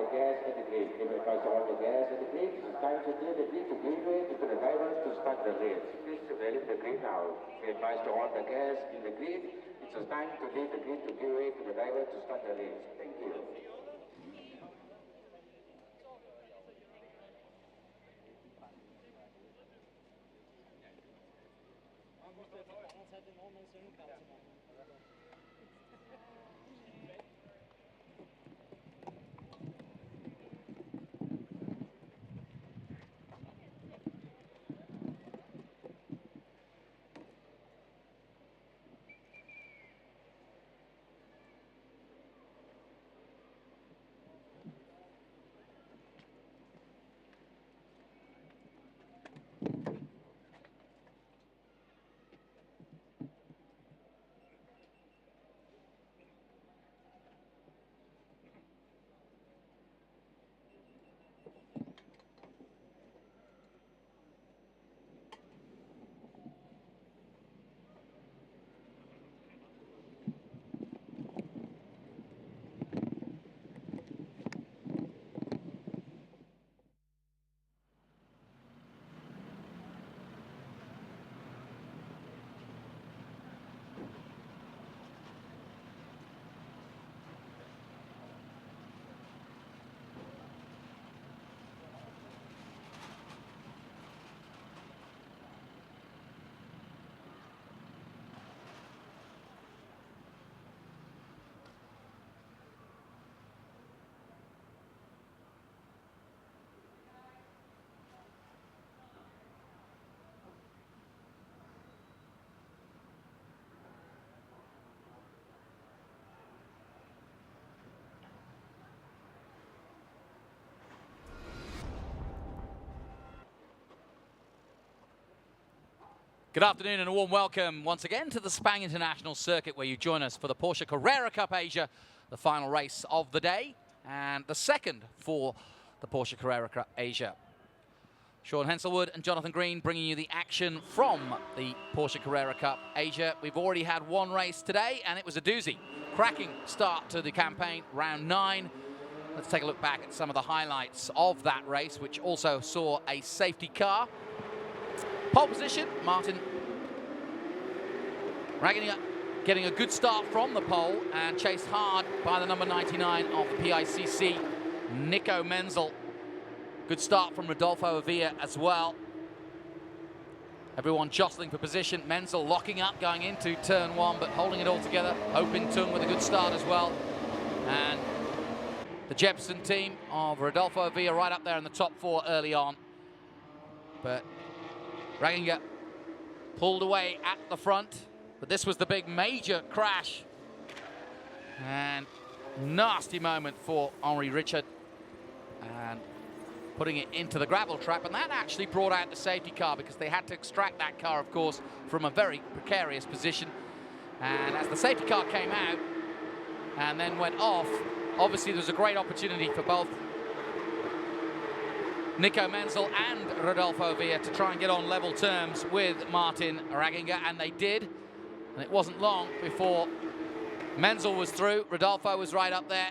gas at the grid. If it passes on the gas at the grid, it's time to clear the grid to give way to the drivers to start the race. Please leave the grid now. If it passes on the gas in the grid, it's time to leave the grid to give way to the driver to start the race. Thank you. Good afternoon and a warm welcome once again to the Sepang International Circuit, where you join us for the Porsche Carrera Cup Asia, the final race of the day and the second for the Porsche Carrera Cup Asia. Sean Henselwood and Jonathan Green bringing you the action from the Porsche Carrera Cup Asia. We've already had one race today and it was a doozy. Cracking start to the campaign, round 9. Let's take a look back at some of the highlights of that race, which also saw a safety car. Pole position, Martin Ragging getting a good start from the pole and chased hard by the number 99 of the PICC, Nico Menzel. Good start from Rodolfo Avila as well. Everyone jostling for position. Menzel locking up going into turn 1, but holding it all together. Hoping Tung with a good start as well. And the Jepson team of Rodolfo Avila right up there in the top 4 early on. But Raginga pulled away at the front, but this was the big major crash. And nasty moment for Henri Richard. And putting it into the gravel trap, and that actually brought out the safety car because they had to extract that car, of course, from a very precarious position. And as the safety car came out and then went off, obviously there was a great opportunity for both Nico Menzel and Rodolfo Avila to try and get on level terms with Martin Raginga, and they did. And it wasn't long before Menzel was through. Rodolfo was right up there.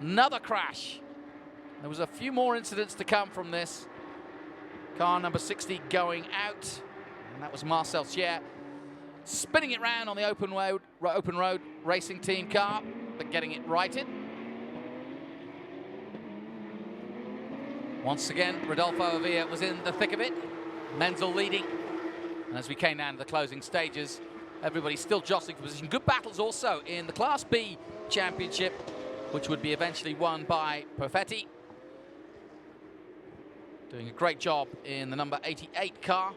Another crash. There was a few more incidents to come from this. Car number 60 going out, and that was Marcel Thier. Spinning it round on the open road racing team car, but getting it righted. Once again, Rodolfo Avila was in the thick of it. Menzel leading. And as we came down to the closing stages, everybody still jostling for position. Good battles also in the Class B championship, which would be eventually won by Perfetti. Doing a great job in the number 88 car.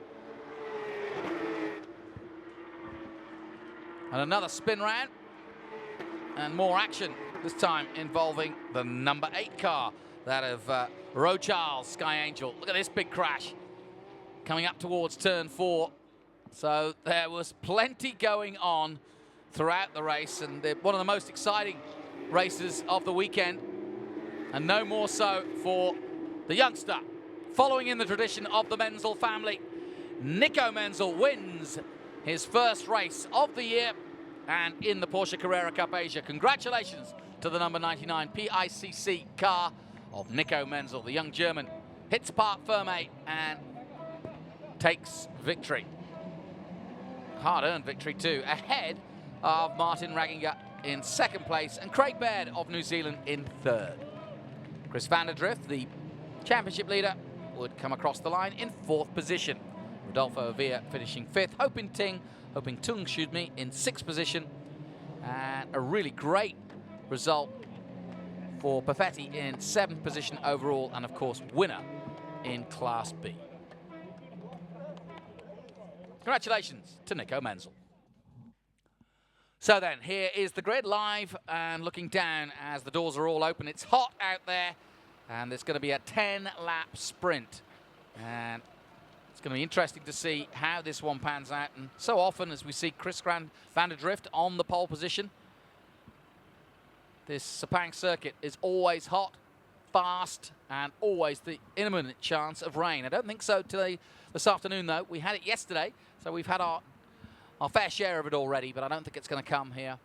And another spin round. And more action, this time involving the number 8 car. That of Rocharles, Sky Angel. Look at this big crash. Coming up towards turn 4. So there was plenty going on throughout the race, and one of the most exciting races of the weekend. And no more so for the youngster. Following in the tradition of the Menzel family, Nico Menzel wins his first race of the year and in the Porsche Carrera Cup Asia. Congratulations to the number 99 PICC car. of Nico Menzel. The young German hits Parc Ferme and takes victory. Hard-earned victory too, ahead of Martin Ragginger in second place and Craig Baird of New Zealand in third. Chris van der Drift, the championship leader, would come across the line in fourth position. Rodolfo Avia finishing fifth, Hoping Tung, in sixth position. And a really great result for Perfetti in seventh position overall, and of course winner in Class B. Congratulations to Nico Menzel. So then, here is the grid live and looking down as the doors are all open. It's hot out there, and there's going to be a 10-lap sprint. And it's going to be interesting to see how this one pans out. And so often as we see Chris van der Drift on the pole position, this Sepang circuit is always hot, fast, and always the imminent chance of rain. I don't think so today, this afternoon, though. We had it yesterday, so we've had our fair share of it already, but I don't think it's going to come here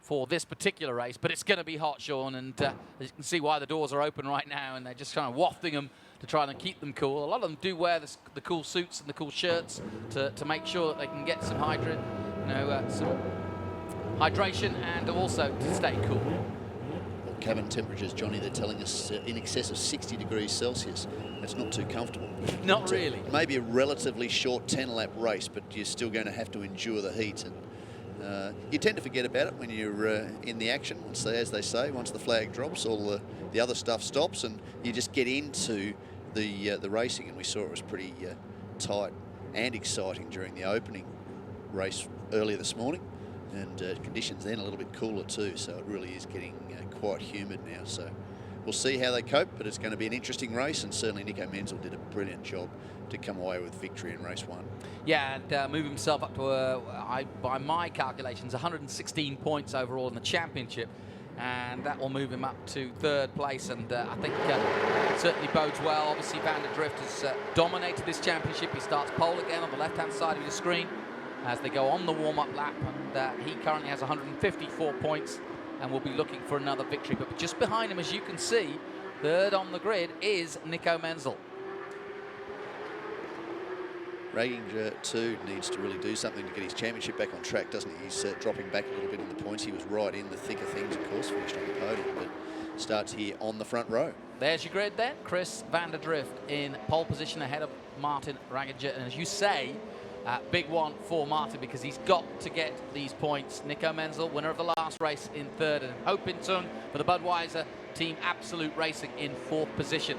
for this particular race. But it's going to be hot, Sean, and as you can see why the doors are open right now, and they're just kind of wafting them to try and keep them cool. A lot of them do wear the cool suits and the cool shirts to make sure that they can get some some hydration and also to stay cool. Well, cabin temperatures, Johnny, they're telling us in excess of 60 degrees Celsius. That's not too comfortable. Not really. Maybe a relatively short 10-lap race, but you're still going to have to endure the heat. And you tend to forget about it when you're in the action. As they say, once the flag drops, all the other stuff stops, and you just get into the racing. And we saw it was pretty tight and exciting during the opening race earlier this morning. And conditions then a little bit cooler too, so it really is getting quite humid now. So we'll see how they cope, but it's going to be an interesting race, and certainly Nico Menzel did a brilliant job to come away with victory in race one. Yeah, and move himself up to, by my calculations, 116 points overall in the championship, and that will move him up to third place, and I think certainly bodes well. Obviously, Van der Drift has dominated this championship. He starts pole again on the left-hand side of your screen as they go on the warm-up lap, and he currently has 154 points and will be looking for another victory. But just behind him, as you can see, third on the grid is Nico Menzel. Ragginger too needs to really do something to get his championship back on track, doesn't he? He's dropping back a little bit in the points. He was right in the thick of things, of course, finished on the podium, but starts here on the front row. There's your grid then. Chris van der Drift in pole position ahead of Martin Ragginger, and as you say, big one for Martin because he's got to get these points. Nico Menzel, winner of the last race, in third, and Hoping Tung for the Budweiser team Absolute Racing in fourth position.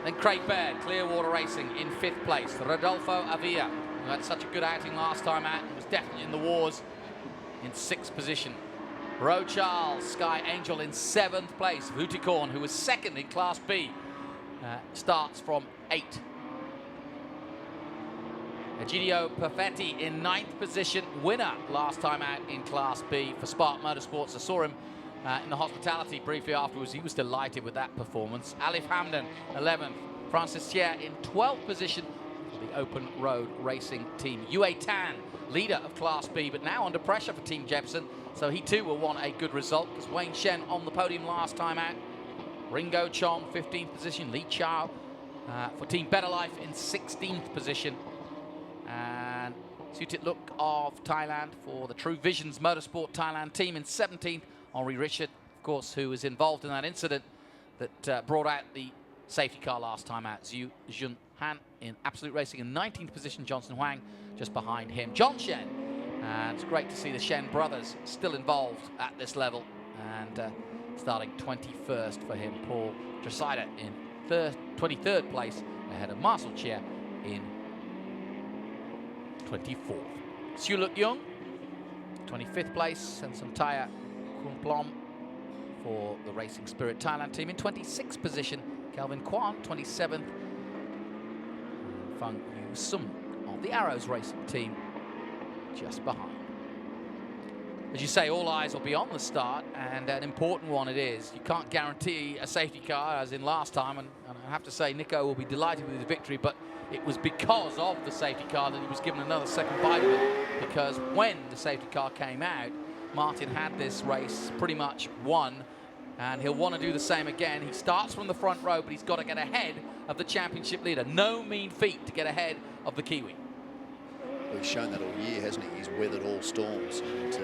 Then Craig Baird, Clearwater Racing, in fifth place. Rodolfo Avia, who had such a good outing last time out and was definitely in the wars, in sixth position. Ro Charles, Sky Angel, in seventh place. Vutikorn, who was second in Class B, starts from 8. Egidio Perfetti in ninth position, winner last time out in Class B for Spark Motorsports. I saw him in the hospitality briefly afterwards. He was delighted with that performance. Alif Hamdan, 11th. Francis Thier in 12th position for the Open Road Racing team. Yue Tan, leader of Class B, but now under pressure for Team Jepson, so he too will want a good result because Wayne Shen on the podium last time out. Ringo Chong, 15th position. Li Chao for Team Better Life in 16th position. And Sutit Look of Thailand for the True Visions Motorsport Thailand team in 17th. Henri Richard, of course, who was involved in that incident that brought out the safety car last time out. Zhu Jun Han in Absolute Racing in 19th position. Johnson Huang just behind him. John Shen, and it's great to see the Shen brothers still involved at this level, and starting 21st for him. Paul Dresida in 23rd place ahead of Marcel Chia in 24th. Siu Luk Young, 25th place, and Santaya Kumplom for the Racing Spirit Thailand team in 26th position. Kelvin Kwan, 27th. And Fang Yu Sum of the Arrows Racing team just behind. As you say, all eyes will be on the start, and an important one it is. You can't guarantee a safety car, as in last time, and I have to say Nico will be delighted with his victory, but it was because of the safety car that he was given another second bite of it, because when the safety car came out, Martin had this race pretty much won and he'll want to do the same again. He starts from the front row, but he's got to get ahead of the championship leader. No mean feat to get ahead of the Kiwi. Well, he's shown that all year, hasn't he? He's weathered all storms, and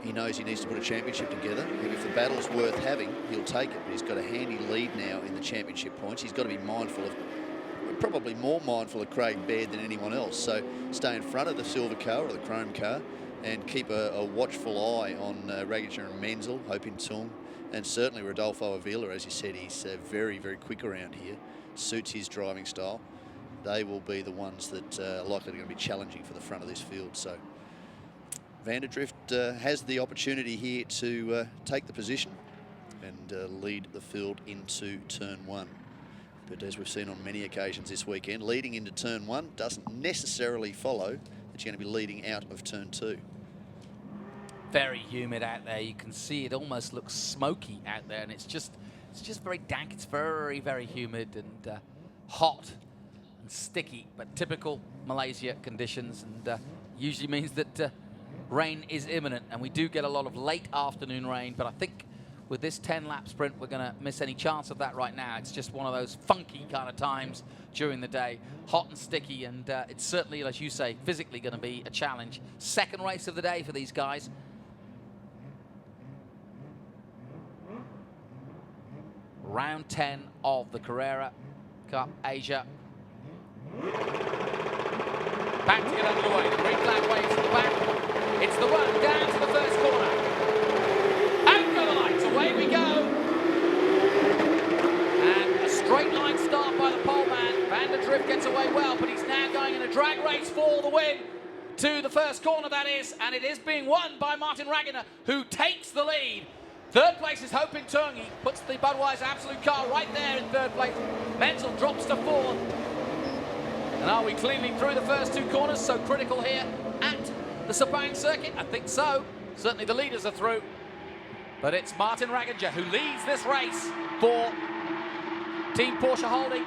he knows he needs to put a championship together. And if the battle's worth having, he'll take it. But he's got a handy lead now in the championship points. He's got to be mindful of, probably more mindful of Craig Baird than anyone else. So stay in front of the silver car or the chrome car and keep a watchful eye on Ragginger and Menzel, Hope In Tung, and certainly Rodolfo Avila. As you said, he's very, very quick around here. Suits his driving style. They will be the ones that are likely going to be challenging for the front of this field. So Vanderdrift has the opportunity here to take the position and lead the field into turn 1. But as we've seen on many occasions this weekend, leading into turn 1 doesn't necessarily follow that you're going to be leading out of turn 2. Very humid out there. You can see it almost looks smoky out there, and it's just very dank. It's very, very humid and hot and sticky, but typical Malaysia conditions, and usually means that rain is imminent, and we do get a lot of late afternoon rain, but I think with this 10-lap sprint, we're going to miss any chance of that right now. It's just one of those funky kind of times during the day, hot and sticky, and it's certainly, as you say, physically going to be a challenge. Second race of the day for these guys. Round 10 of the Carrera Cup Asia. Back to get underway. The green flag waves to the back. It's the run down to the first corner. Out go the lights. Away we go. And a straight line start by the pole man. Vanderdrift gets away well, but he's now going in a drag race for the win to the first corner, that is, and it is being won by Martin Ragginger, who takes the lead. Third place is Hope In Tung. He puts the Budweiser Absolute car right there in third place. Menzel drops to fourth. And are we cleanly through the first two corners? So critical here at the Sepang circuit? I think so. Certainly the leaders are through. But it's Martin Ragginger who leads this race for Team Porsche Holding.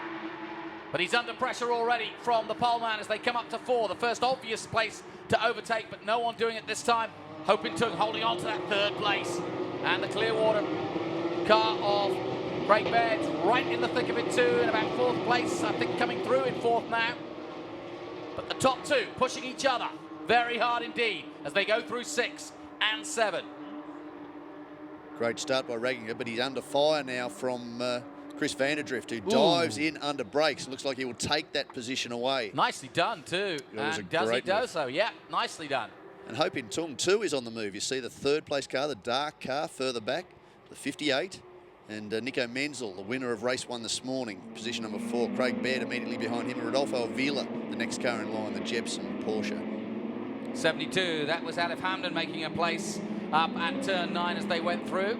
But he's under pressure already from the poleman as they come up to 4. The first obvious place to overtake, but no one doing it this time. Hope In Tung holding on to that third place. And the Clearwater car of Craig Baird right in the thick of it too, in about 4th place, I think coming through in 4th now. But the top two pushing each other very hard indeed as they go through 6 and 7. Great start by Ragginger, but he's under fire now from Chris Vanderdrift, who dives in under brakes. It looks like he will take that position away. Nicely done too. And does he do so? Yeah, nicely done. And Hope In Tung too is on the move. You see the third place car, the dark car further back, the 58. And Nico Menzel, the winner of race 1 this morning, position number 4. Craig Baird immediately behind him. And Rodolfo Avila, the next car in line, the Jepson Porsche. 72, that was Alif Hamdan making a place up at turn 9 as they went through.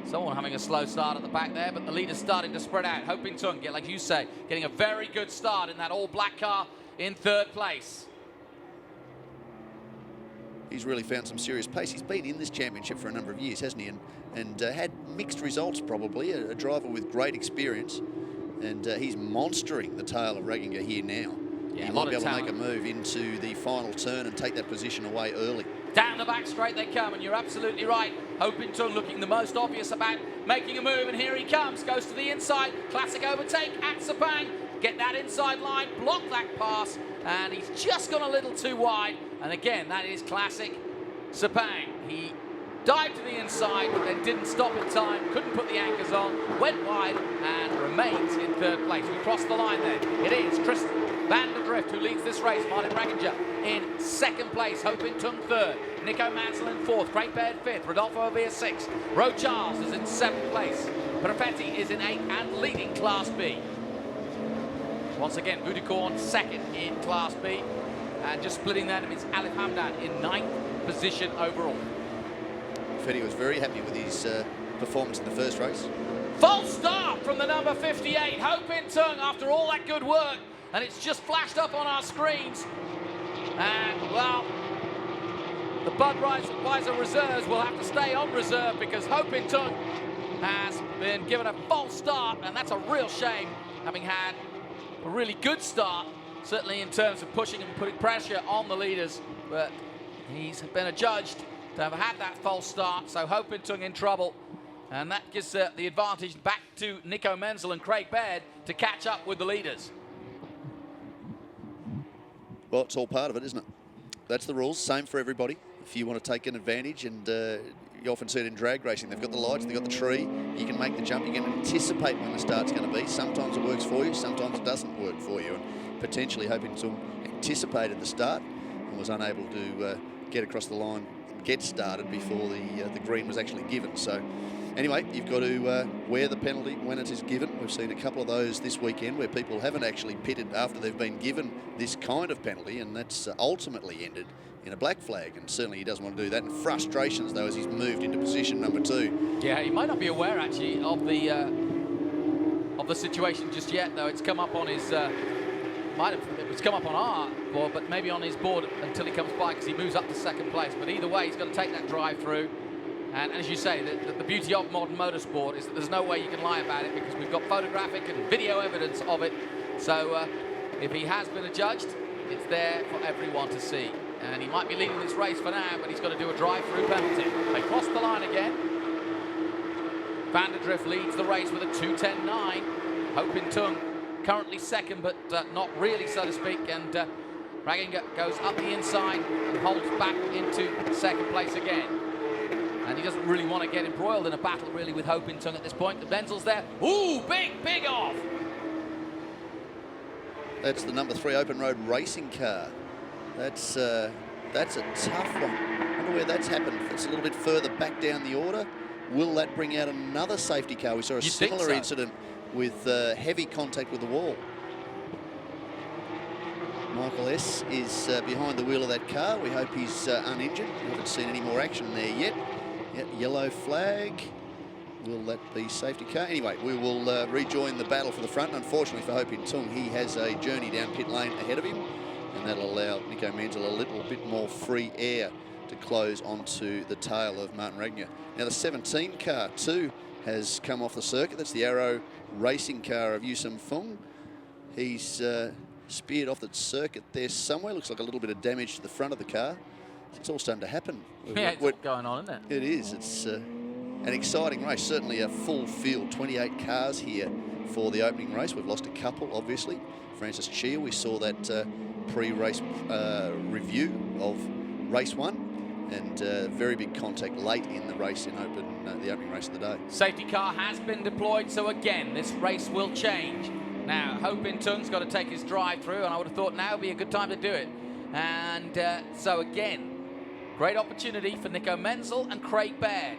Someone having a slow start at the back there, but the leader's starting to spread out. Hope In Tung, like you say, getting a very good start in that all-black car in third place. He's really found some serious pace. He's been in this championship for a number of years, hasn't he? And had mixed results probably, a driver with great experience. And he's monstering the tail of Ragginger here now. Yeah, he might be able to make a move into the final turn and take that position away early. Down the back straight they come, and you're absolutely right. Hope In Tung looking the most obvious about making a move, and here he comes. Goes to the inside. Classic overtake at Sepang. Get that inside line, block that pass, and he's just gone a little too wide. And again, that is classic Sepang. He dived to the inside, but then didn't stop in time, couldn't put the anchors on, went wide, and remains in third place. We crossed the line then. It is Chris Vanderdrift who leads this race. Martin Ragginger in second place. Hope In Tung third. Nico Menzel in 4th. Craig Baird 5th. Rodolfo Avila 6th. Ro Charles is in 7th place. Perfetti is in 8th and leading Class B. Once again, Budicorn 2nd in Class B. And just splitting that is Alif Hamdan in 9th position overall. Perfetti was very happy with his performance in the first race. False start from the number 58, Hope In Tung, after all that good work. And it's just flashed up on our screens. And, well, the Budweiser reserves will have to stay on reserve because Hope In Tung has been given a false start, and that's a real shame, having had a really good start, certainly in terms of pushing and putting pressure on the leaders. But he's been adjudged to have had that false start, so Hope In Tung in trouble. And that gives the advantage back to Nico Menzel and Craig Baird to catch up with the leaders. Well, it's all part of it, isn't it? That's the rules, same for everybody. If you want to take an advantage, and you often see it in drag racing, they've got the lights, they've got the tree, you can make the jump, you can anticipate when the start's going to be. Sometimes it works for you, sometimes it doesn't work for you. And potentially hoping to anticipate the start and was unable to get across the line and get started before the green was actually given. So anyway, you've got to wear the penalty when it is given. We've seen a couple of those this weekend where people haven't actually pitted after they've been given this kind of penalty, and that's ultimately ended in a black flag, and certainly he doesn't want to do that. And frustrations, though, as he's moved into position number 2. Yeah, he might not be aware, actually, of the situation just yet, though. It's come up on his... it's come up on our board, but maybe on his board until he comes by, because he moves up to second place. But either way, he's got to take that drive through. And as you say, the beauty of modern motorsport is that there's no way you can lie about it, because we've got photographic and video evidence of it. So if he has been adjudged, it's there for everyone to see. And he might be leading this race for now, but he's got to do a drive-through penalty. They cross the line again. Van der Drift leads the race with a 2:10.9. Ho Pin Tung currently second, but not really, so to speak. And Raginger goes up the inside and holds back into second place again. And he doesn't really want to get embroiled in a battle, really, with Ho Pin Tung at this point. The Menzel's there. Ooh, big off! That's the number 3 open road racing car. That's a tough one. I wonder where that's happened. It's a little bit further back down the order. Will that bring out another safety car? We saw a similar incident with heavy contact with the wall. Michael S. is behind the wheel of that car. We hope he's uninjured. We haven't seen any more action there yet. Yep, yellow flag. Will that be safety car? Anyway, we will rejoin the battle for the front. Unfortunately for Ho Pin Tung, he has a journey down pit lane ahead of him, and that'll allow Nico Menzel a little bit more free air to close onto the tail of Martin Raginger. Now the 17 car too has come off the circuit. That's the Arrow racing car of Yusum Fung. He's speared off the circuit there somewhere. Looks like a little bit of damage to the front of the car. It's all starting to happen. Yeah, it's all going on, isn't it? It is. It's an exciting race. Certainly a full field, 28 cars here for the opening race. We've lost a couple, obviously. Francis Chia, we saw that pre-race review of race 1, and very big contact late in the race in the opening race of the day. Safety car has been deployed, so again, this race will change. Now, Ho Pin Tung's got to take his drive through, and I would have thought now would be a good time to do it. And so again, great opportunity for Nico Menzel and Craig Baird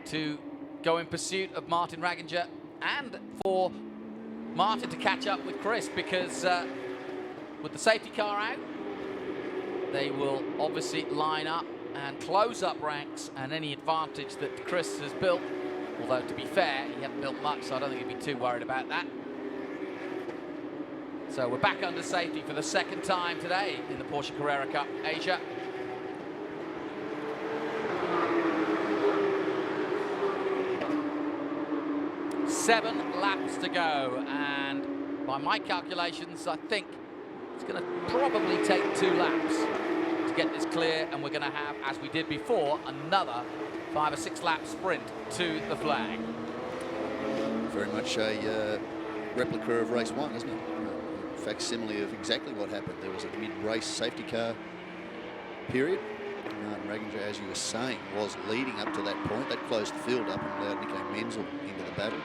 to go in pursuit of Martin Raginger, and for Martin to catch up with Chris, because with the safety car out, they will obviously line up and close up ranks, and any advantage that Chris has built, although to be fair, he hasn't built much, so I don't think he'd be too worried about that. So we're back under safety for the second time today in the Porsche Carrera Cup Asia. Seven laps to go, and by my calculations, I think it's going to probably take 2 laps to get this clear, and we're going to have, as we did before, another 5 or 6 lap sprint to the flag. Very much a replica of race 1, isn't it? Facsimile of exactly what happened. There was a mid-race safety car period. Martin Raginger, as you were saying, was leading up to that point. That closed the field up and allowed Nico Menzel into the battle.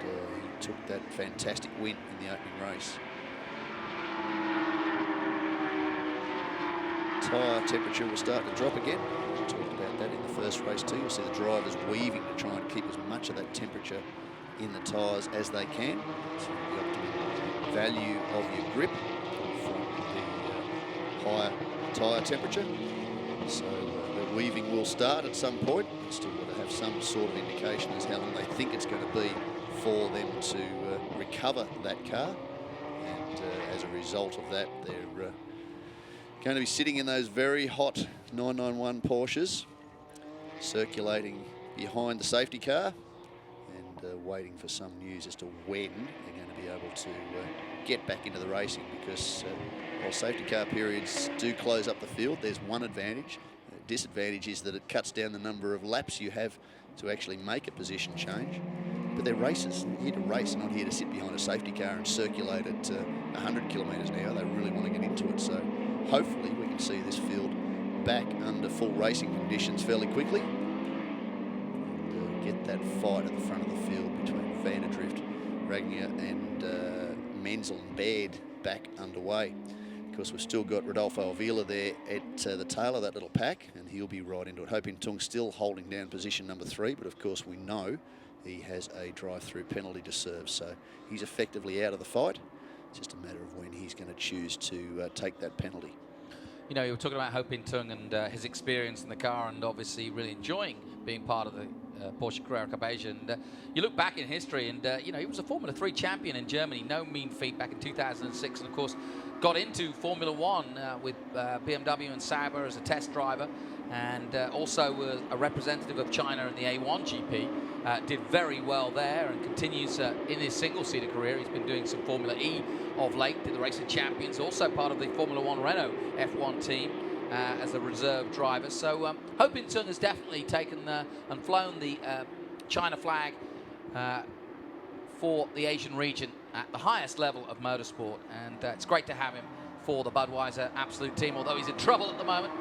And he took that fantastic win in the opening race. Tyre temperature will start to drop again. We talked about that in the first race too. You'll see the drivers weaving to try and keep as much of that temperature in the tyres as they can. So the optimum value of your grip from the higher tyre temperature. So the weaving will start at some point. It's still got to have some sort of indication as how long they think it's going to be for them to recover that car. And as a result of that, they're going to be sitting in those very hot 991 Porsches, circulating behind the safety car, and waiting for some news as to when they're going to be able to get back into the racing, because while safety car periods do close up the field, there's one advantage. disadvantage is that it cuts down the number of laps you have to actually make a position change. But they're racers. They're here to race, not here to sit behind a safety car and circulate at 100 kilometres an hour. They really want to get into it. So hopefully we can see this field back under full racing conditions fairly quickly. And get that fight at the front of the field between Vanderdrift, Ragnar and Menzel and Baird back underway. Of course, we've still got Rodolfo Avila there at the tail of that little pack, and he'll be right into it. Ho Pin Tung still holding down position number 3, but of course we know he has a drive-through penalty to serve, so he's effectively out of the fight. It's just a matter of when he's going to choose to take that penalty. You know, you were talking about Ho Pin Tung and his experience in the car, and obviously really enjoying being part of the Porsche Carrera Cup Asia. And you look back in history, and you know, he was a Formula 3 champion in Germany, no mean feat, back in 2006, and of course got into Formula 1 with BMW and Sauber as a test driver, and also was a representative of China in the A1 GP. Did very well there and continues in his single-seater career. He's been doing some Formula E of late, did the Racing Champions, also part of the Formula 1 Renault F1 team as a reserve driver. So Ho Pin Tung has definitely taken and flown the China flag for the Asian region at the highest level of motorsport, and it's great to have him for the Budweiser Absolute team, although he's in trouble at the moment,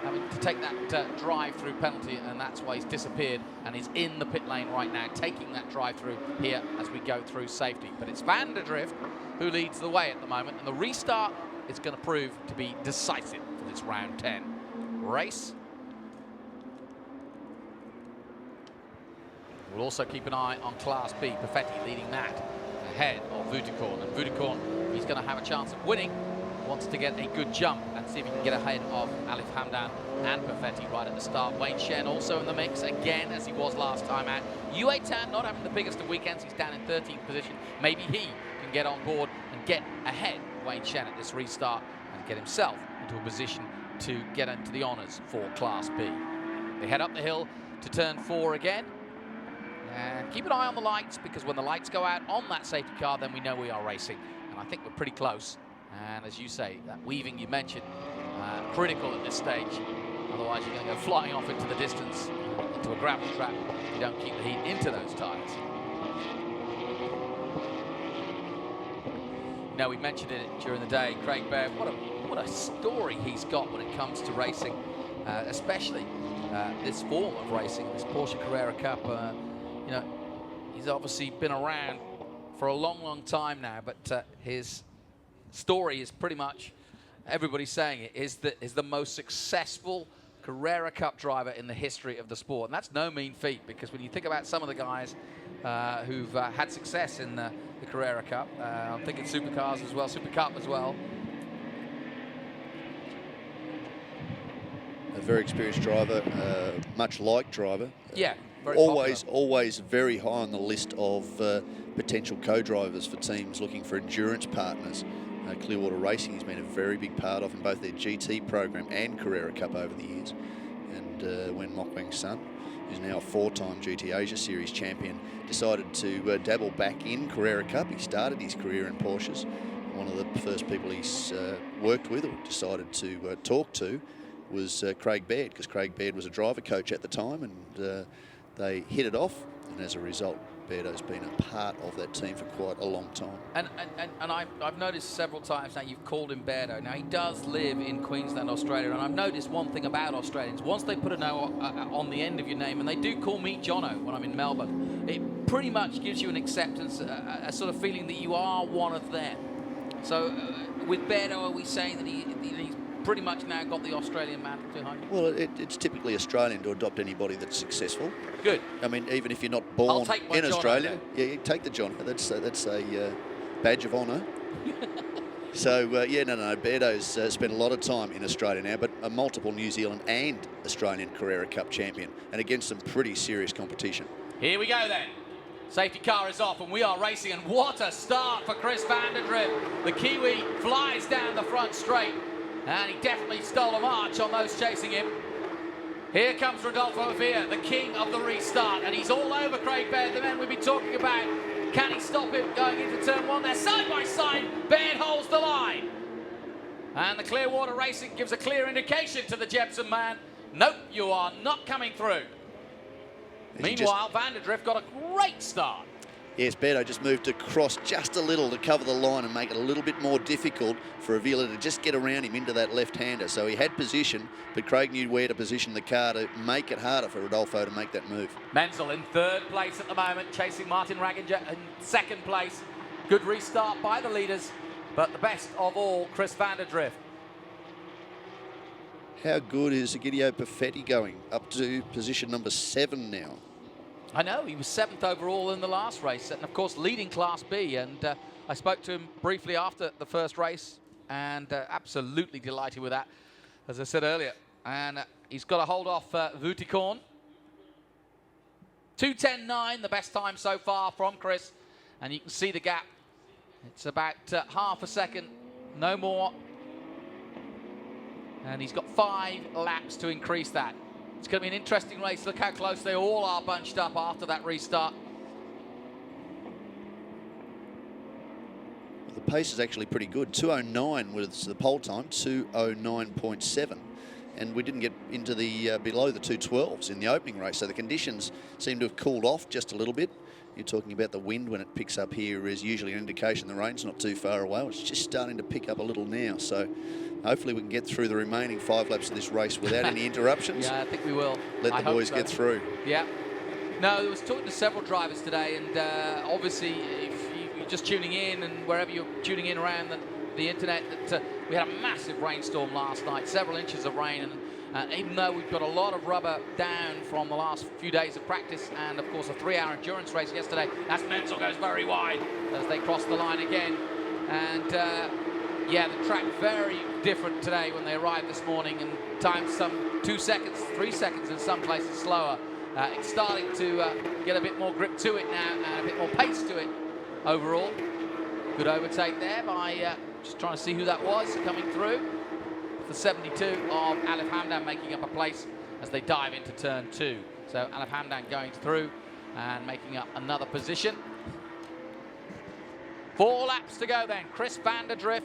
having to take that drive-through penalty, and that's why he's disappeared and is in the pit lane right now, taking that drive-through here as we go through safety. But it's Vanderdrift who leads the way at the moment, and the restart is going to prove to be decisive for this round 10 race. We'll also keep an eye on Class B. Perfetti leading that ahead of Vudicorn, and Vudicorn, he's going to have a chance of winning, wants to get a good jump and see if he can get ahead of Alif Hamdan and Perfetti right at the start. Wayne Shen also in the mix again, as he was last time out. Yue Tan not having the biggest of weekends. He's down in 13th position. Maybe he can get on board and get ahead of Wayne Shen at this restart and get himself into a position to get into the honours for Class B. They head up the hill to turn 4 again. And keep an eye on the lights, because when the lights go out on that safety car, then we know we are racing. And I think we're pretty close. And as you say, that weaving you mentioned, critical at this stage. Otherwise, you're going to go flying off into the distance, into a gravel trap, if you don't keep the heat into those tyres. You know, we mentioned it during the day, Craig Baird, what a story he's got when it comes to racing, especially this form of racing, this Porsche Carrera Cup. You know, he's obviously been around for a long, long time now, but his story is pretty much, everybody's saying it, is the most successful Carrera Cup driver in the history of the sport. And that's no mean feat, because when you think about some of the guys who've had success in the Carrera Cup, I'm thinking Supercars as well, Super Cup as well. A very experienced driver, much liked driver. Yeah. Always very high on the list of potential co-drivers for teams looking for endurance partners. Clearwater Racing has been a very big part of in both their GT program and Carrera Cup over the years. And when Mok Wang Sun, who's now a 4-time GT Asia Series champion, decided to dabble back in Carrera Cup, he started his career in Porsches. One of the first people he's worked with or decided to talk to was Craig Baird, because Craig Baird was a driver coach at the time, and they hit it off, and as a result, Beardo's been a part of that team for quite a long time. And I've noticed several times now you've called him Beardo. Now, he does live in Queensland, Australia, and I've noticed one thing about Australians. Once they put an O on the end of your name, and they do call me Jono when I'm in Melbourne, it pretty much gives you an acceptance, a sort of feeling that you are one of them. So with Beardo, are we saying that he's pretty much now got the Australian man behind him? Well, it's typically Australian to adopt anybody that's successful. Good. I mean, even if you're not born in Australia, yeah, you take the John. That's a badge of honour. So yeah, no, Beardo's spent a lot of time in Australia now, but a multiple New Zealand and Australian Carrera Cup champion, and against some pretty serious competition. Here we go then. Safety car is off and we are racing, and what a start for Chris Vanderdrift. The Kiwi flies down the front straight. And he definitely stole a march on those chasing him. Here comes Rodolfo Avila, the king of the restart, and he's all over Craig Baird, the man we've been talking about. Can he stop him going into turn 1? They're side by side. Baird holds the line. And the Clearwater Racing gives a clear indication to the Jepson man. Nope, you are not coming through. Meanwhile, Vanderdrift got a great start. Yes, Beto just moved across just a little to cover the line and make it a little bit more difficult for Avila to just get around him into that left-hander. So he had position, but Craig knew where to position the car to make it harder for Rodolfo to make that move. Menzel in third place at the moment, chasing Martin Raginger in second place. Good restart by the leaders, but the best of all, Chris Vanderdrift. How good is Egidio Perfetti going? Up to position number 7 now. I know, he was 7th overall in the last race, and of course leading Class B, and I spoke to him briefly after the first race, and absolutely delighted with that, as I said earlier. And he's got to hold off Vutikorn. 2:10.9, the best time so far from Chris, and you can see the gap. It's about half a second, no more. And he's got 5 laps to increase that. It's going to be an interesting race. Look how close they all are bunched up after that restart. The pace is actually pretty good. 2:09 was the pole time, 2:09.7. And we didn't get into the below the 2:12s in the opening race. So the conditions seem to have cooled off just a little bit. You're talking about the wind when it picks up here is usually an indication the rain's not too far away. It's just starting to pick up a little now. So hopefully we can get through the remaining 5 laps of this race without any interruptions. Yeah, I think we will. Let the boys get through. Yeah. No, I was talking to several drivers today, and obviously if you're just tuning in and wherever you're tuning in around the internet, that we had a massive rainstorm last night, several inches of rain, and even though we've got a lot of rubber down from the last few days of practice and of course a 3-hour endurance race yesterday, as Menzel goes very wide as they cross the line again. And yeah, the track very different today when they arrived this morning, and times some 2 seconds, 3 seconds in some places slower. It's starting to get a bit more grip to it now and a bit more pace to it overall. Good overtake there by just trying to see who that was coming through. The 72 of Alif Hamdan making up a place as they dive into turn 2. So Alif Hamdan going through and making up another position. 4 laps to go then. Chris Vanderdrift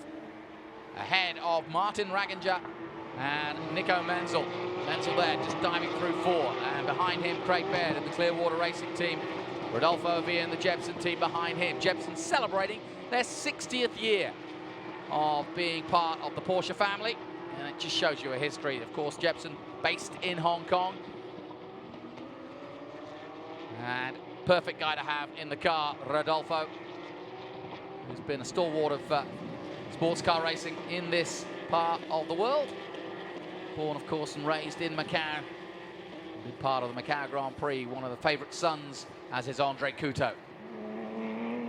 ahead of Martin Raginger and Nico Menzel. Menzel there just diving through 4, and behind him Craig Baird in the Clearwater Racing team. Rodolfo Avila and the Jepson team behind him. Jepson celebrating their 60th year of being part of the Porsche family, and it just shows you a history. Of course, Jepson based in Hong Kong, and perfect guy to have in the car, Rodolfo, who's been a stalwart of sports car racing in this part of the world. Born, of course, and raised in Macau. Been part of the Macau Grand Prix, one of the favourite sons, as is Andre Couto.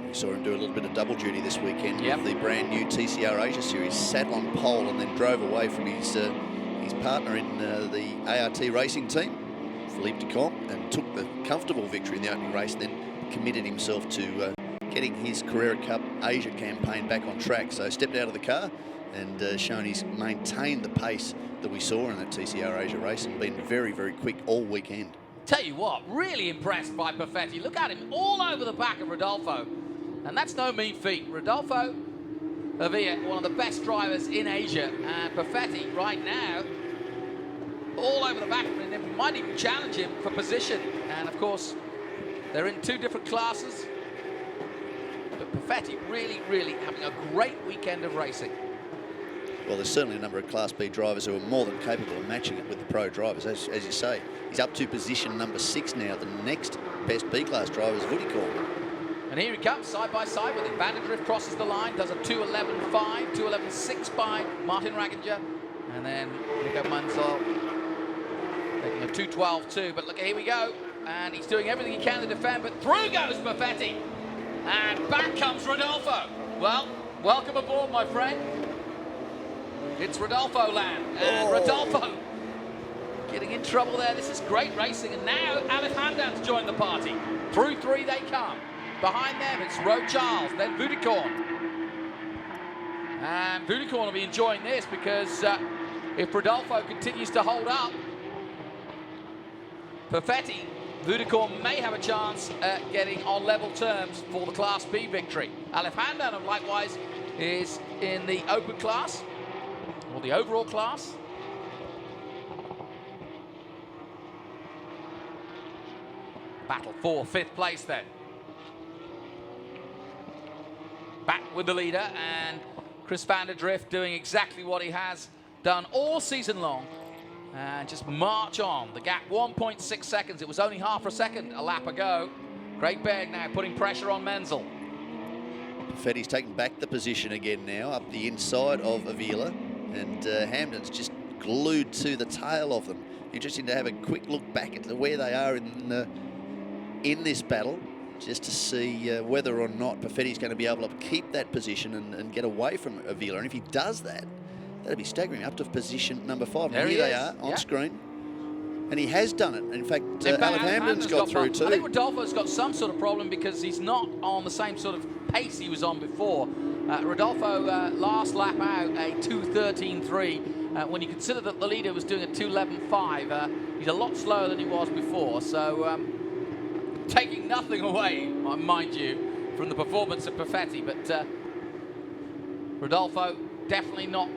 We saw him do a little bit of double duty this weekend. Yep. With the brand new TCR Asia Series, sat on pole and then drove away from his partner in the ART racing team, Philippe Decomte, and took the comfortable victory in the opening race, then committed himself to getting his Carrera Cup Asia campaign back on track. So stepped out of the car and shown he's maintained the pace that we saw in that TCR Asia race and been very, very quick all weekend. Tell you what, really impressed by Perfetti. Look at him all over the back of Rodolfo. And that's no mean feat. Rodolfo Avila, one of the best drivers in Asia, and Perfetti right now all over the back of him, and might even challenge him for position. And of course, they're in 2 different classes. But Perfetti really, really having a great weekend of racing. Well, there's certainly a number of Class B drivers who are more than capable of matching it with the pro drivers. As you say, he's up to position number 6 now. The next best B-class driver is Vutikorn. And here he comes, side by side with him. Vanderdrift crosses the line, does a 2:11.5, 2:11.6 by Martin Raginger. And then Nico Menzel taking a 2:12.2. But look, here we go. And he's doing everything he can to defend, but through goes Perfetti. And back comes Rodolfo. Well, welcome aboard, my friend. It's Rodolfo land. And Rodolfo getting in trouble there. This is great racing. And now Alif Hamdan's joined the party. Through 3 they come. Behind them, it's Ro Charles, then Vutikorn. And Vutikorn will be enjoying this because if Rodolfo continues to hold up, Perfetti, Vutikorn may have a chance at getting on level terms for the Class B victory. Alif Hamdan, likewise, is in the open class, or the overall class. Battle for 5th place then. Back with the leader, and Chris van der Drift doing exactly what he has done all season long, and just march on. The gap 1.6 seconds. It was only half a second a lap ago. Craig Baird now putting pressure on Menzel. Perfetti's taken back the position again now, up the inside of Avila, and Hamden's just glued to the tail of them. Interesting to have a quick look back at where they are in this battle, just to see whether or not Perfetti's going to be able to keep that position and get away from Avila. And if he does that, that'd be staggering, up to position number 5. There here they are on yeah. screen. And he has done it. In fact, Alex Hamden's got through too. I think Rodolfo's got some sort of problem because he's not on the same sort of pace he was on before. Rodolfo last lap out a 2:13.3. When you consider that the leader was doing a 2:11.5, he's a lot slower than he was before. So taking nothing away, mind you, from the performance of Perfetti, but Rodolfo definitely not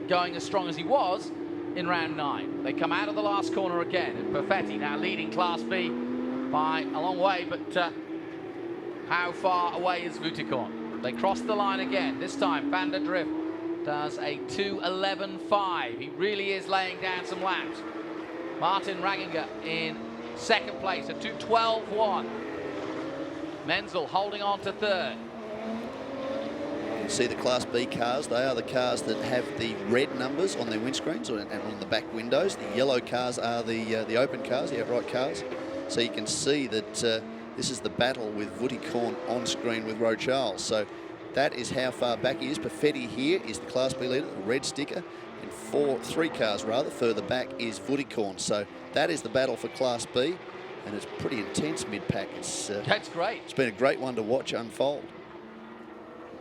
going as strong as he was in round 9. They come out of the last corner again, and Perfetti now leading Class B by a long way, but how far away is Vutikorn? They cross the line again. This time Van der Drift does a 2:11.5. He really is laying down some laps. Martin Raginger in 2nd place, a 2:12.1. Menzel holding on to 3rd. You see the Class B cars. They are the cars that have the red numbers on their windscreens and on the back windows. The yellow cars are the open cars, the outright cars. So you can see that this is the battle with Vutikorn on screen with Rochal. So that is how far back he is. Perfetti here is the Class B leader, the red sticker, and 3 cars rather further back is Vutikorn. So that is the battle for Class B, and it's pretty intense mid-pack. That's great. It's been a great one to watch unfold.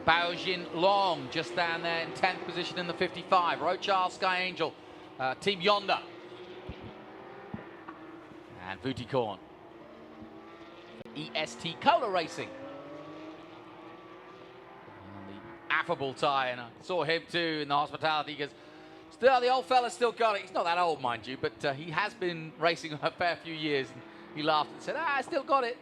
Baojin Long just down there in 10th position in the 55. Rochal, Sky Angel, Team Yonda. And Vutikorn. EST Cola Racing. And the affable tie, and I saw him too in the hospitality. He goes, still, the old fella's still got it. He's not that old, mind you, but he has been racing a fair few years. And he laughed and said, I still got it.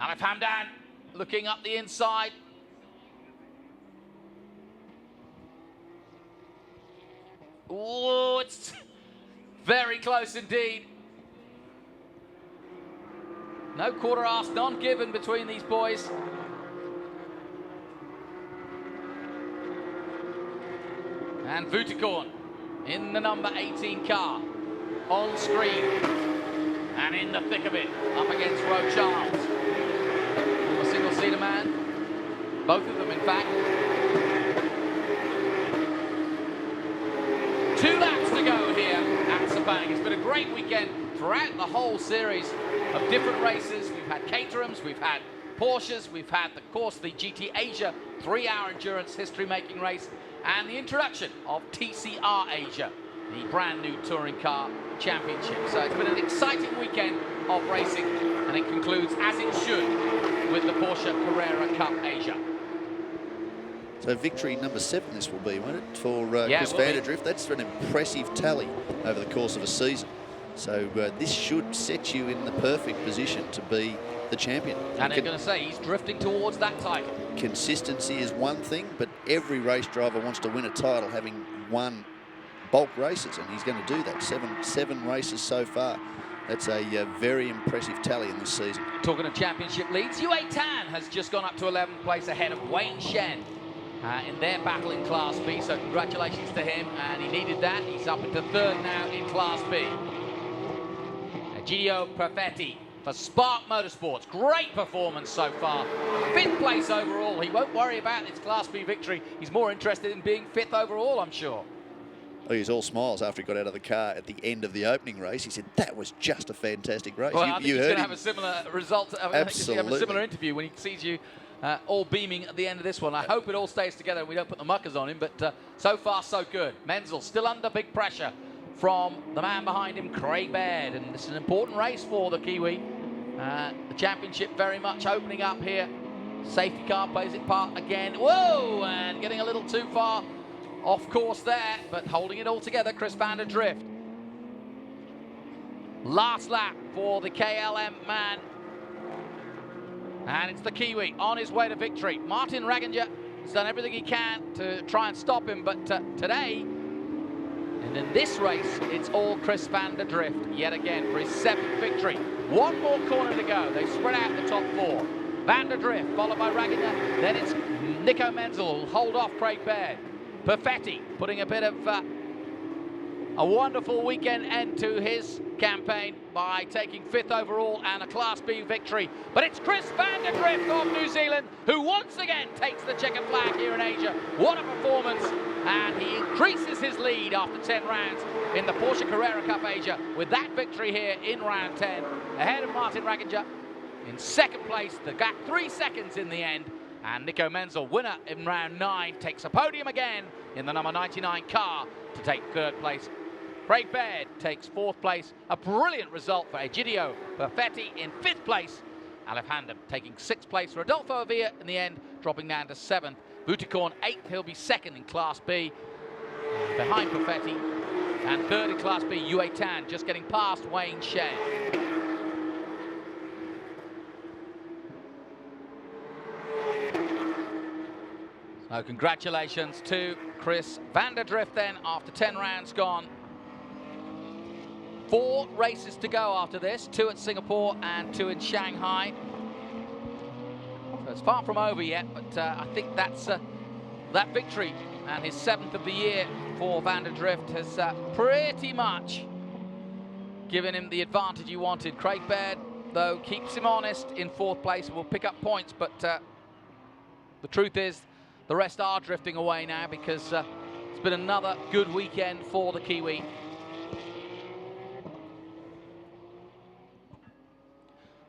Alif Hamdan looking up the inside. Oh, it's very close indeed. No quarter asked, none given between these boys. And Vutikorn in the number 18 car on screen and in the thick of it up against Rochal. A single-seater man, both of them in fact. 2 laps to go here at Sepang. It's been a great weekend throughout the whole series of different races. We've had Caterhams, we've had Porsches, we've had, of course, the GT Asia 3-hour endurance history-making race, and the introduction of TCR Asia, the brand new touring car championship. So it's been an exciting weekend of racing, and it concludes as it should with the Porsche Carrera Cup Asia. So victory number 7 this will be, won't it, for Chris van der Drift? That's an impressive tally over the course of a season. So this should set you in the perfect position to be the champion. And I'm going to say, he's drifting towards that title. Consistency is one thing, but every race driver wants to win a title having won bulk races, and he's going to do that. Seven races so far. That's a very impressive tally in this season. Talking of championship leads, Yue Tan has just gone up to 11th place ahead of Wayne Shen in their battle in Class B. So congratulations to him, and he needed that. He's up into 3rd now in Class B. Egidio Perfetti for Spark Motorsports. Great performance so far. 5th place overall. He won't worry about his Class B victory. He's more interested in being 5th overall, I'm sure. Well, he was all smiles after he got out of the car at the end of the opening race. He said, that was just a fantastic race. Well, I think he's going to have him. a similar result. Absolutely. He's going to have a similar interview when he sees you all beaming at the end of this one. I hope it all stays together and we don't put the muckers on him, but so far so good. Menzel still under big pressure from the man behind him, Craig Baird, and this is an important race for the Kiwi. The championship very much opening up here. Safety car plays its part again. Whoa, and getting a little too far off course there, but holding it all together, Chris van der Drift. Last lap for the KLM man. And it's the Kiwi on his way to victory. Martin Ragginger has done everything he can to try and stop him, but today, and in this race, it's all Chris van der Drift yet again for his 7th victory. One more corner to go. They've spread out the top 4. Van der Drift followed by Ragginger. Then it's Nico Menzel who'll hold off Craig Baird. Perfetti putting a bit of a wonderful weekend end to his campaign by taking 5th overall and a Class B victory. But it's Chris van der Drift of New Zealand who once again takes the checkered flag here in Asia. What a performance! And he increases his lead after 10 rounds in the Porsche Carrera Cup Asia with that victory here in round 10, ahead of Martin Ragginger. In 2nd place, the gap 3 seconds in the end. And Nico Menzel, winner in round 9, takes a podium again in the number 99 car to take 3rd place. Craig Baird takes 4th place. A brilliant result for Egidio Perfetti in 5th place. Alef Handem taking 6th place. Rodolfo Avia in the end dropping down to 7th. Vuticorn 8th, he'll be 2nd in Class B. Behind Perfetti. And 3rd in Class B, Yue Tan, just getting past Wayne Shen. So congratulations to Chris van der Drift then after 10 rounds gone. 4 races to go after this, 2 at Singapore and 2 in Shanghai. So it's far from over yet, but I think that's that victory and his 7th of the year for van der Drift has pretty much given him the advantage he wanted. Craig Baird, though, keeps him honest in 4th place and will pick up points, but the truth is the rest are drifting away now because it's been another good weekend for the Kiwi.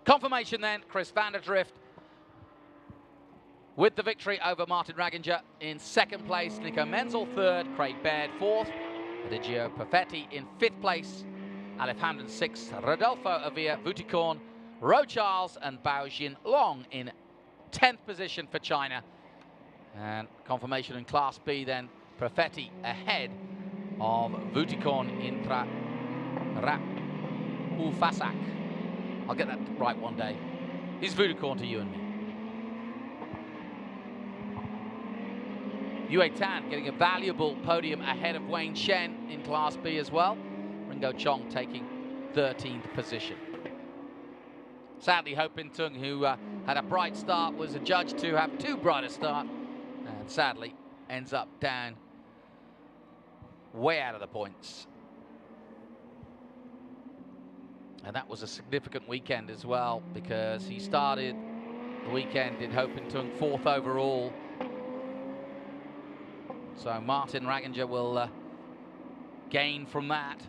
Confirmation then, Chris van der Drift with the victory over Martin Ragginger. In 2nd place, Nico Menzel 3rd, Craig Baird 4th, Egidio Perfetti in 5th place, Alef Hamden 6th, Rodolfo Avia, Vuticorn, Ro Charles and Bao Jin Long in 10th position for China. And confirmation in Class B then, Perfetti ahead of Vuticorn Intra Ufasak. I'll get that right one day. He's Vuticorn to you and me. Yue Tan getting a valuable podium ahead of Wayne Shen in Class B as well. Ringo Chong taking 13th position. Sadly, Ho Pin Tung, who had a bright start, was adjudged to have too bright a start, and sadly ends up down way out of the points. And that was a significant weekend as well, because he started the weekend in Ho Pin Tung 4th overall. So Martin Ragginger will gain from that.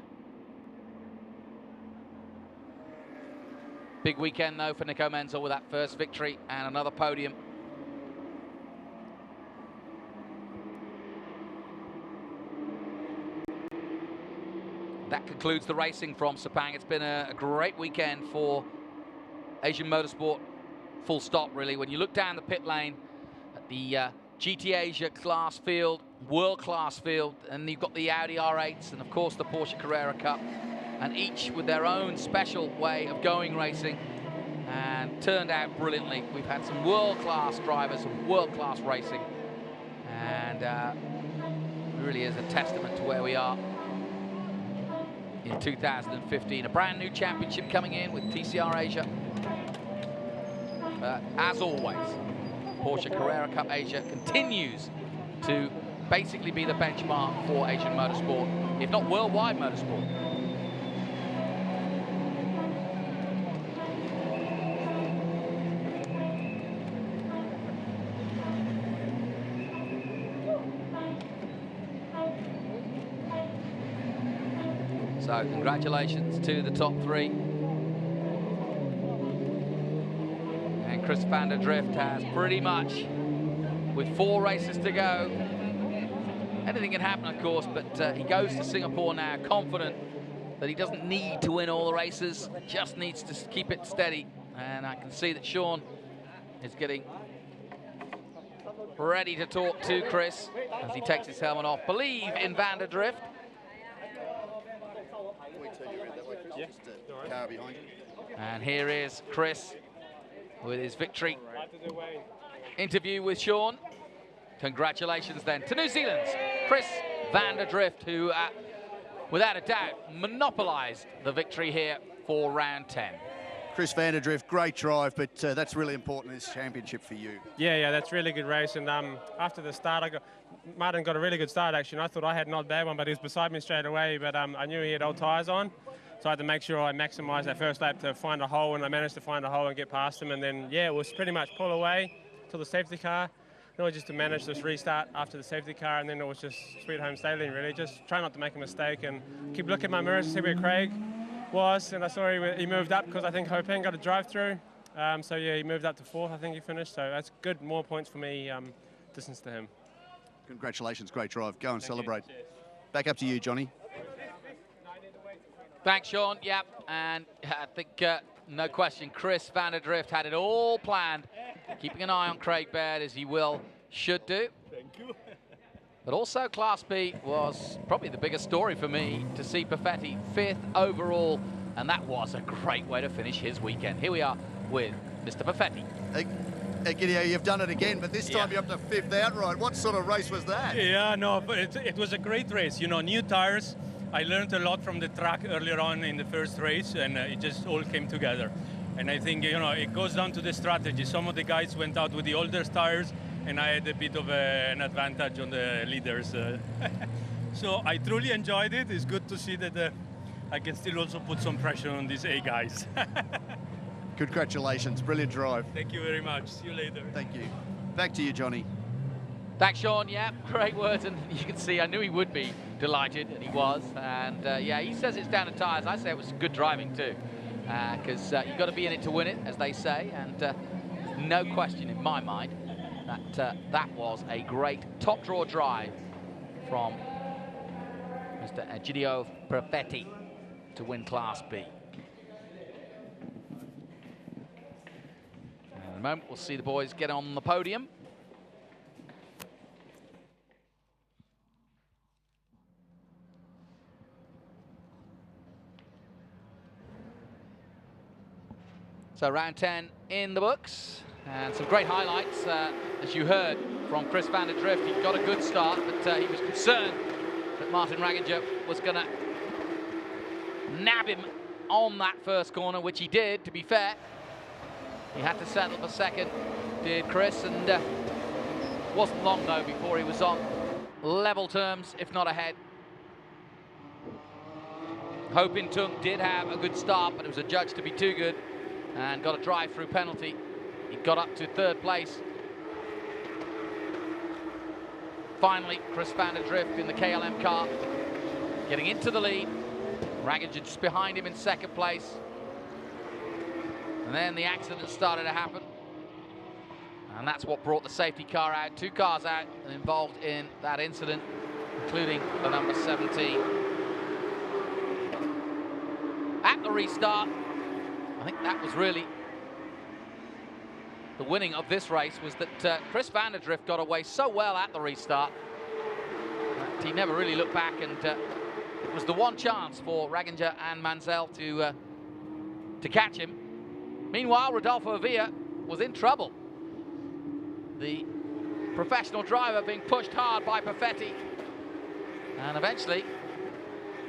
Big weekend though for Nico Menzel with that first victory and another podium. That concludes the racing from Sepang. It's been a great weekend for Asian Motorsport, full stop really. When you look down the pit lane at the GT Asia class field, world-class field, and you've got the Audi R8s and of course the Porsche Carrera Cup, and each with their own special way of going racing, and turned out brilliantly. We've had some world-class drivers, some world-class racing, and it really is a testament to where we are in 2015. A brand new championship coming in with TCR Asia. As always, Porsche Carrera Cup Asia continues to basically be the benchmark for Asian motorsport, if not worldwide motorsport. So congratulations to the top 3. And Chris van der Drift has pretty much, with 4 races to go, anything can happen of course, but he goes to Singapore now confident that he doesn't need to win all the races, just needs to keep it steady. And I can see that Sean is getting ready to talk to Chris as he takes his helmet off. Believe in van der Drift. Yeah. car behind you. And here is Chris with his victory interview with Sean. Congratulations then to New Zealand's Chris van der Drift, who without a doubt monopolised the victory here for round 10. Chris van der Drift, great drive, but that's really important in this championship for you. Yeah, that's really good race. And after the start, Martin got a really good start, actually. And I thought I had not a bad one, but he was beside me straight away. But I knew he had old tyres on, so I had to make sure I maximised that first lap to find a hole, and I managed to find a hole and get past him. And then, yeah, it was pretty much pull away till the safety car. You know, just to manage this restart after the safety car, and then it was just sweet home sailing, really. Just try not to make a mistake and keep looking at my mirrors to see where Craig was, and I saw he moved up because I think Hopin got a drive-through. So yeah, he moved up to 4th, I think he finished. So that's good, more points for me, distance to him. Congratulations, great drive. Go and celebrate. Back up to you, Johnny. Thanks, Sean. Yep, and I think no question, Chris van der Drift had it all planned, keeping an eye on Craig Baird, as he should do. Thank you. But also Class B was probably the biggest story for me, to see Perfetti 5th overall, and that was a great way to finish his weekend. Here we are with Mr. Perfetti. Hey, Gideon, you've done it again, but this time you're up to 5th outright. What sort of race was that? Yeah, no, but it was a great race. You know, new tires. I learned a lot from the track earlier on in the first race, and it just all came together. And I think, you know, it goes down to the strategy. Some of the guys went out with the older tires, and I had a bit of an advantage on the leaders. So I truly enjoyed it. It's good to see that I can still also put some pressure on these A guys. Congratulations, brilliant drive. Thank you very much. See you later. Thank you. Back to you, Johnny. Thanks, Sean. Yeah, great words, and you can see I knew he would be delighted, and he was. And yeah, he says it's down to tyres. I say it was good driving too, because you've got to be in it to win it, as they say. And no question in my mind that that was a great top draw drive from Mr. Egidio Perfetti to win Class B. In a moment, we'll see the boys get on the podium. So round 10 in the books, and some great highlights. As you heard from Chris van der Drift, he got a good start, but he was concerned that Martin Ragginger was going to nab him on that first corner, which he did, to be fair. He had to settle for second, did Chris, and wasn't long, though, before he was on level terms, if not ahead. Hopin Tung did have a good start, but it was adjudged to be too good, and got a drive-through penalty. He got up to 3rd place. Finally, Chris van der Drift in the KLM car, getting into the lead. Ragginger just behind him in 2nd place. And then the accident started to happen. And that's what brought the safety car out. 2 cars out and involved in that incident, including the number 17. At the restart, I think that was really the winning of this race, was that Chris van der Drift got away so well at the restart that he never really looked back, and it was the one chance for Ragginger and Mansell to catch him. Meanwhile, Rodolfo Villa was in trouble. The professional driver being pushed hard by Perfetti, and eventually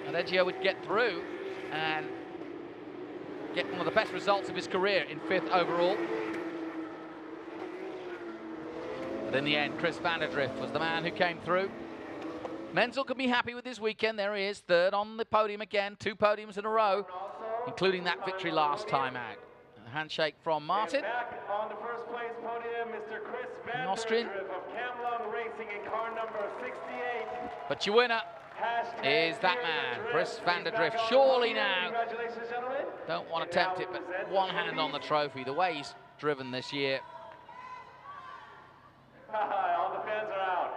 Egidio would get through and get one of the best results of his career in 5th overall. But in the end, Chris van der Drift was the man who came through. Menzel can be happy with his weekend. There he is, 3rd on the podium again, 2 podiums in a row, including that victory last time out. A handshake from Martin. Back on the 1st place podium, Mr. Chris van der Austrian. Drift of Camlong Racing in car number 68. But your winner is that man, Chris van der Drift. Surely now, Congratulations, gentlemen. don't want to tempt it, but one hand on the trophy. The way he's driven this year. All the fans are out.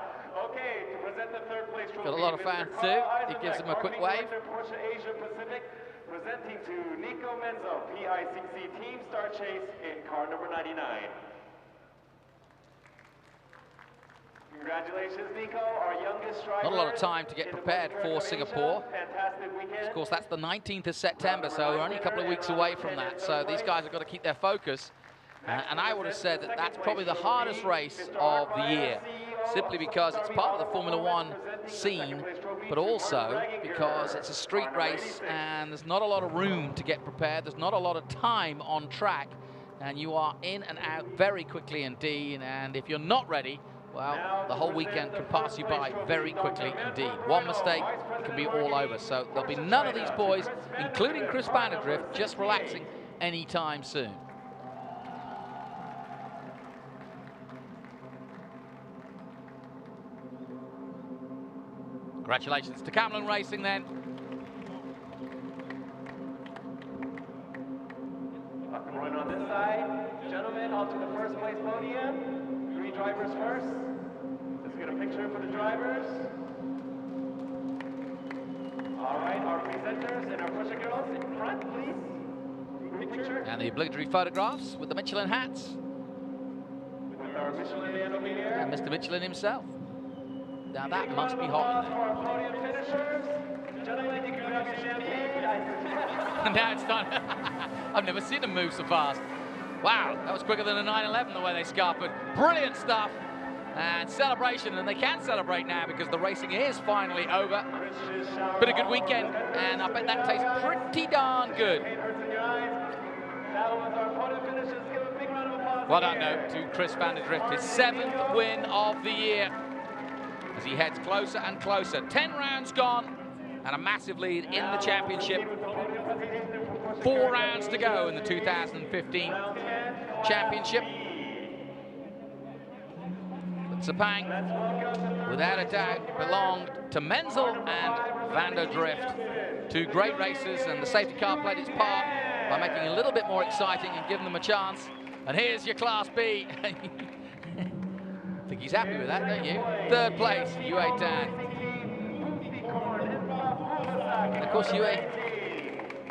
Okay, to present the 3rd place trophy, Got a lot of fans too. He gives them a quick wave. Porsche Asia Pacific, presenting to Nico Menzel, PICC Team Star Chase in car number 99. Congratulations, Nico, our youngest driver. Not a lot of time to get prepared for Singapore. Fantastic weekend. Of course, that's the 19th of September, so we're only a couple of weeks away from that. So these guys have got to keep their focus. And I would have said that that's probably the hardest race of the year, simply because it's part of the Formula One scene, but also because it's a street race and there's not a lot of room to get prepared. There's not a lot of time on track, and you are in and out very quickly indeed. And if you're not ready, well, the whole weekend can pass you by very quickly indeed. One mistake, it can be all over. So there'll be none of these boys, including Chris Vanderdrift, just relaxing anytime soon. Congratulations to Camelon Racing then. Run on this side. Gentlemen, onto the first place podium. 3 drivers first. Let's get a picture for the drivers. All right, our presenters and our Porsche girls in front, please. Big picture. And the obligatory photographs with the Michelin hats. With our Michelin man over here. And Mr. Michelin himself. Now that must be hot in there. For our podium finishers. Gentlemen, you can grab your champagne. Now it's done. I've never seen them move so fast. Wow, that was quicker than a 911 the way they scarpered. Brilliant stuff. And celebration, and they can celebrate now because the racing is finally over. Been a good weekend, and I bet that tastes pretty darn good. Well done, though, to Chris Vanderdrift, his 7th win of the year, as he heads closer and closer. 10 rounds gone, and a massive lead in the championship. 4 rounds to go in the 2015 championship. But Sepang, without a doubt, belonged to Menzel and Vanderdrift. 2 great races, and the safety car played its part by making it a little bit more exciting and giving them a chance. And here's your Class B. I think he's happy with that, don't you? 3rd place, Yue Dan. And of course, Yue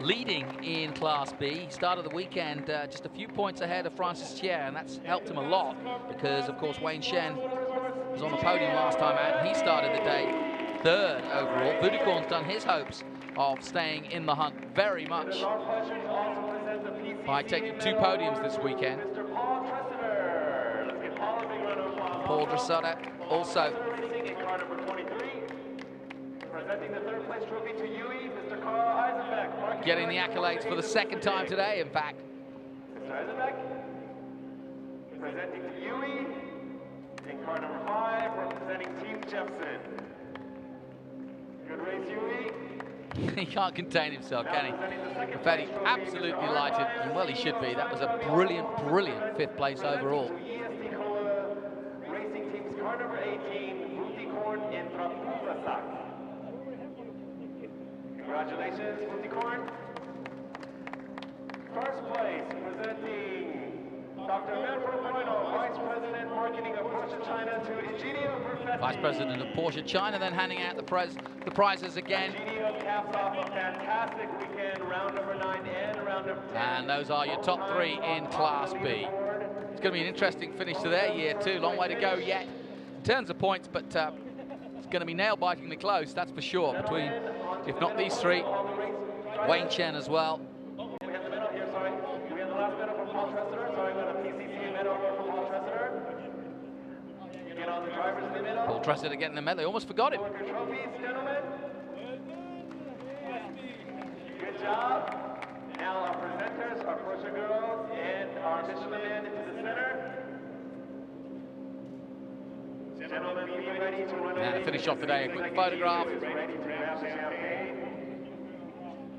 leading in Class B. He started the weekend just a few points ahead of Francis Thier, and that's helped him a lot because, of course, Wayne Shen was on the podium last time out, and he started the day 3rd overall. Budicorn's done his hopes of staying in the hunt very much by taking 2 podiums this weekend. Paul Dressota also presenting the 3rd place trophy to Yui, Mr. Carl Eisenbeck. Getting the accolades for the 2nd time today, in fact. Mr. Eisenbeck, presenting to Yui, in car number 5, representing Team Jepson. Good race, Yui. He can't contain himself, can he? In fact, he's absolutely delighted, and well, he should be. That was a brilliant, brilliant 5th place overall. Racing Team's car number 18, Budicorn in Trapuzasak. Congratulations, Budicorn. 1st place, presenting Dr. Manfred Bueno, Vice President Marketing of Porsche China, to Eugenio Perfetti. Vice President of Porsche China, then handing out the prizes again. Eugenio caps off a fantastic weekend, round number 9 and round number 10. And those are your top 3 in Class B. It's going to be an interesting finish to their year too. Long way to go yet in terms of points, but it's going to be nail-bitingly close, that's for sure, between, if not these 3, Wayne Chen as well. We have the medal here, sorry. We have the last medal from Paul Tressiter. Sorry, we have a PCC medal from Paul Tressiter. You get all the drivers in the middle. Paul Tressiter getting the medal. They almost forgot him. Your trophies, gentlemen. Good job. Now our presenters, our Porsche girls, and our Michelin man into the center. Gentlemen, be ready to run. And to finish off today, a quick photograph. Ready to grab the champagne.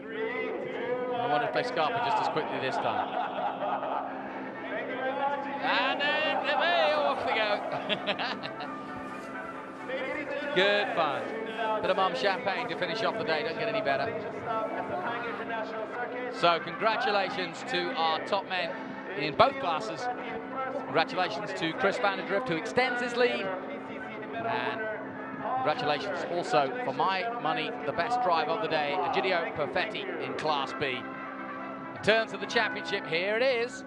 3, 2, 1. I wonder if they scarp it just as quickly this time. Thank you very much. And then off they go. Good fun. Bit of mum champagne to finish off the day. Don't get any better. So congratulations to our top men in both classes. Congratulations to Chris Vanderdrift, who extends his lead. And congratulations also, for my money, the best driver of the day, Egidio Perfetti in Class B. In terms of the championship, here it is.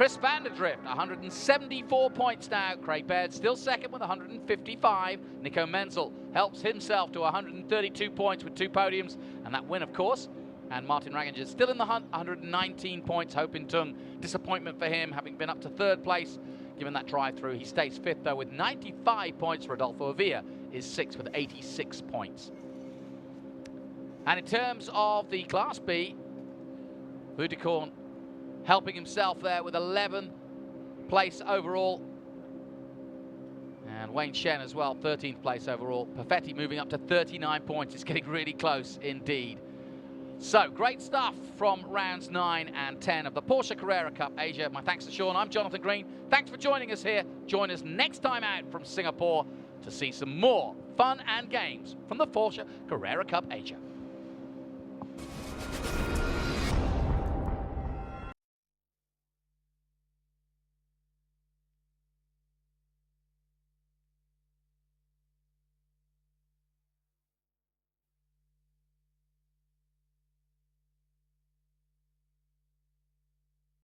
Chris Vanderdrift, 174 points now. Craig Baird still second with 155. Nico Menzel helps himself to 132 points with 2 podiums, and that win, of course. And Martin Ranginger still in the hunt, 119 points. Ho Pin Tung, disappointment for him, having been up to 3rd place, given that drive-through. He stays 5th, though, with 95 points. Rodolfo Avila is 6th with 86 points. And in terms of the Class B, Budekorn helping himself there with 11th place overall. And Wayne Shen as well, 13th place overall. Perfetti moving up to 39 points. It's getting really close indeed. So, great stuff from rounds 9 and 10 of the Porsche Carrera Cup Asia. My thanks to Sean. I'm Jonathan Green. Thanks for joining us here. Join us next time out from Singapore to see some more fun and games from the Porsche Carrera Cup Asia.